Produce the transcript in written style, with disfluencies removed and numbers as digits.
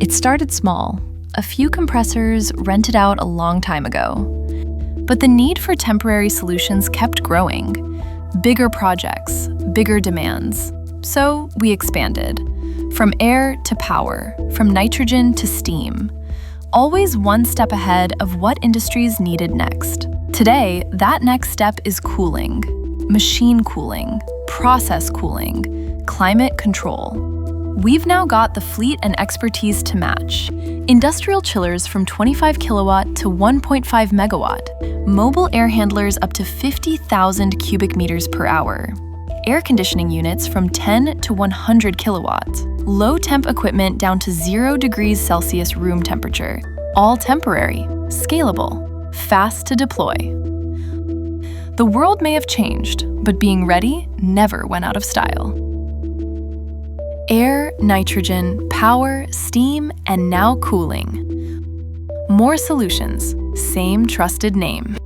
It started small, a few compressors rented out a long time ago. But the need for temporary solutions kept growing. Bigger projects, bigger demands. So we expanded. From air to power, from nitrogen to steam. Always one step ahead of what industries needed next. Today, that next step is cooling. Machine cooling, process cooling, climate control. We've now got the fleet and expertise to match. Industrial chillers from 25 kilowatt to 1.5 megawatt. Mobile air handlers up to 50,000 cubic meters per hour. Air conditioning units from 10 to 100 kilowatt. Low temp equipment down to 0 degrees Celsius room temperature. All temporary, scalable, fast to deploy. The world may have changed, but being ready never went out of style. Air, nitrogen, power, steam, and now cooling. More solutions, same trusted name.